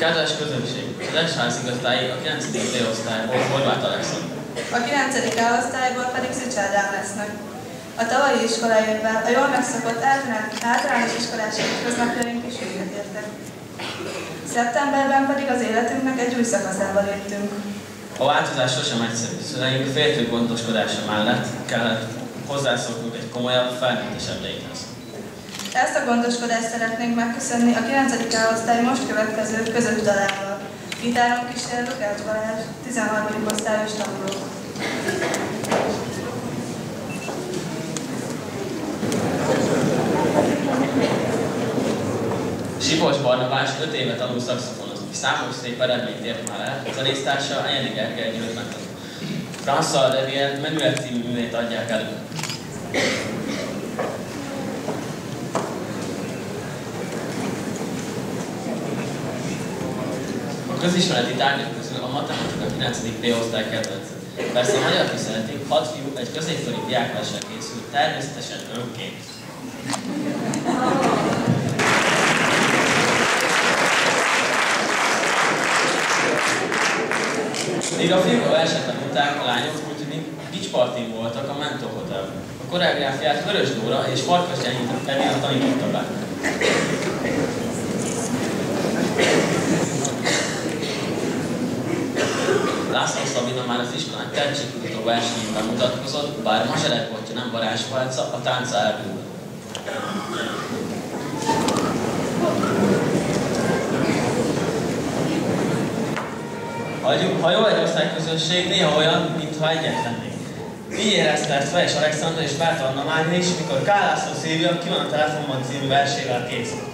Kedves közönség, az S-házigazdáig a 9. B-osztályból Horváth Alexandr. A 9. A-osztályból pedig Szücs Ádám lesznek. A tavalyi iskolaévvel a jól megszokott általános iskolás hétköznapjaink is véget értek. Szeptemberben pedig az életünknek egy új szakaszába léptünk. A változás sosem egyszerű, szüleink féltő gondoskodása mellett kellett hozzászoknunk egy komolyabb, felnőttesebb léthez. Ezt a gondoskodást szeretnénk megköszönni a 9. A-osztály most következő közös dalával. Gitáron kísér Lukács Balázs, 13. osztályos tanuló. Sipos Barnabás 5 éve tanul szaxofonozni, számos szép eredményt ért már el, zenésztársa Enyedi Gergely Győrnek. François Revier Menüet című művét adják elő. A közismereti tárgyak közül a matematika 9. B-osztály kedvence. Persze a magyar szeretik, 6 fiú egy középkori diákverseny készül, természetesen önként. Míg a fiúk a verset tanulták, a lányok úgy tűnik beach partyn voltak a Mentó Hotelben. A koreográfiát Vörös Dóra és Farkas Edina tanította be. László Szabina már az iskolán tehetségkutató versenyén bemutatkozott, bár mazserekboltja nem varázspálca, a tánca elbűnő. Ha jó egy osztályközösség, néha olyan, mintha egyet lennénk. Így érezte ezt Veres Alexandra és Bárta Anna Mária is, mikor K. László Szilvia Ki van a telefonban című versével készült.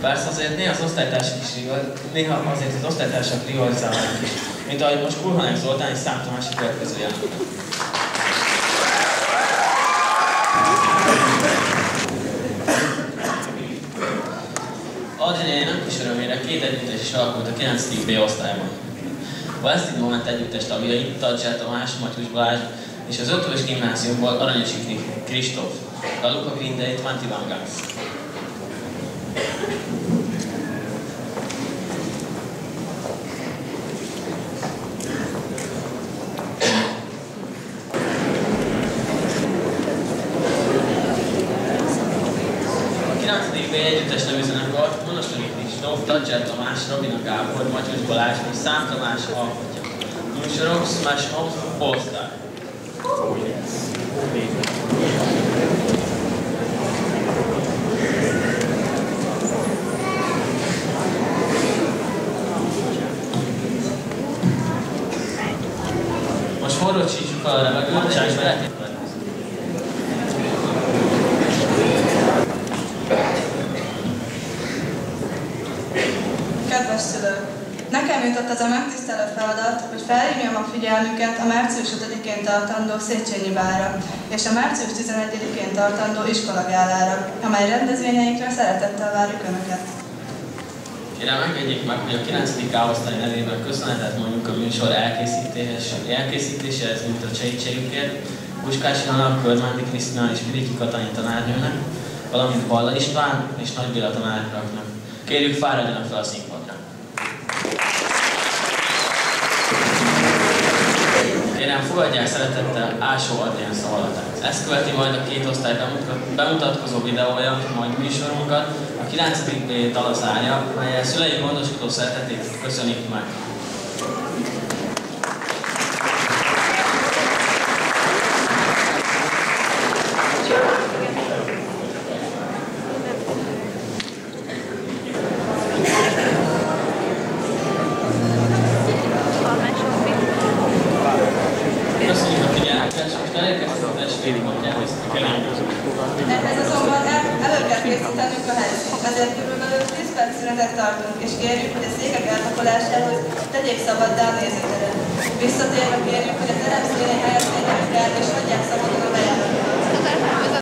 Persze azért néha az osztálytársak rivalizálnak is, mint ahogy most Kulhanek Zoltán és Szám Tamási következő jelent. Adrián nem kis örömére 2 együttes is alakult a 9. B-osztályban. A Westing Moment együttes tagjai Tadzser Tamás, Matyus Balázs és az 5-ös gimnáziumból Aranyosi Kristóf, a Luca Green Day 21 Guns. Együttes nevű zenekart Monostori Kristóf, Tadzser Tamás, Robina Gábor, Matyus Balázs és Szám Tamás alkotja. Műsorok Smash Mouth All-Star. Most forrósítsuk fel a levegőt, és beletét. Kedves szülők! Nekem jutott az a megtisztelő feladat, hogy felhívjam a figyelmüket a március 5-én tartandó Széchenyi bálra és a március 11-én tartandó iskolagálára, amely rendezvényeinkre szeretettel várjuk Önöket. Kérem, engedjék meg, hogy a 9. A-osztály nevében köszönetet mondjuk a műsor elkészítéséhez nyújtott segítségükért Puskás Ilona, Körmándi Krisztina és Piriki Katalin tanárnőnek, valamint Balla István és Nagy Béla tanároknak. Kérjük, fáradjanak fel a színpadra. Kérem, fogadják szeretettel Ásó Adrián szavalatát. Ezt követi majd a 2 osztály bemutatkozó videója, majd műsorunkat, a 9. B dala zárja, melyel szülei gondoskodó szeretetét köszönik meg. Ehhez azonban elő kell készítenünk a helyszínt, ezért körülbelül 10 perc szünetet tartunk, és kérjük, hogy a székek elpakolásához tegyék szabaddá a nézőteret. Visszatérve kérjük, hogy a terem